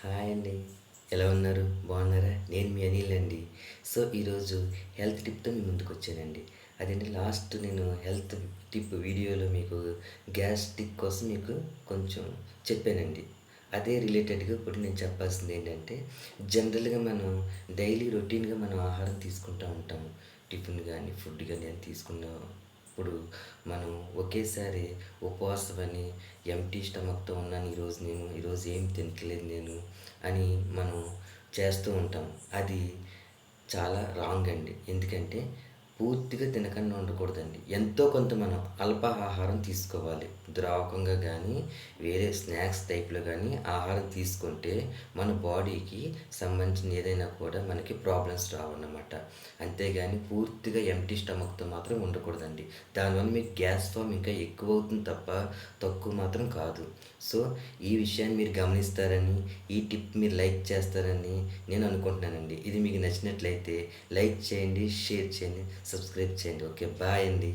Hi అండి. ఎలా ఉన్నారు? బాగున్నారా? నేను మీ అనిల్ అండి. సో, ఈరోజు హెల్త్ టిప్‌తో మీ ముందుకొచ్చానండి. అదేంటి లాస్ట్ నేను హెల్త్ టిప్ వీడియోలో మీకు గ్యాస్ట్రిక్ కోసం మీకు కొంచెం చెప్పానండి. అదే రిలేటెడ్‌గా ఇప్పుడు నేను చెప్పాల్సిందేంటంటే, జనరల్‌గా మనం డైలీ రొటీన్‌గా మనం ఆహారం తీసుకుంటా ఉంటాము. టిఫిన్ గానీ, ఫుడ్ గానీ అని తీసుకున్నప్పుడు మనం ఒకేసారి ఉపవాసమని ఎంప్టీ స్టమక్‌తో ఉన్నాను ఈరోజు ఏం తినట్లేదు నేను అని మనం చేస్తూ ఉంటాం. అది చాలా రాంగ్ అండి. ఎందుకంటే పూర్తిగా తినకుండా ఉండకూడదండి. ఎంతో కొంత మనం అల్పాహారం తీసుకోవాలి. ద్రావకంగా గానీ, వేరే స్నాక్స్ టైప్‌లో గానీ ఆహారం తీసుకుంటే మన బాడీకి సంబంధించిన ఏదైనా కూడా మనకి ప్రాబ్లమ్స్ రావన్నమాట. అంతేగాని పూర్తిగా ఎంప్టీ స్టమక్‌తో మాత్రం ఉండకూడదండి. దానివల్ల మీకు గ్యాస్ ఫార్మ్ ఇంకా ఎక్కువవుతుంది తప్ప తక్కువ మాత్రం కాదు. సో, ఈ విషయాన్ని మీరు గమనిస్తారని, ఈ టిప్ మీరు లైక్ చేస్తారని నేను అనుకుంటున్నానండి. ఇది మీకు నచ్చినట్లయితే లైక్ చేయండి, షేర్ చేయండి, సబ్స్క్రైబ్ చేయండి. ఓకే. బాయ్ అండి.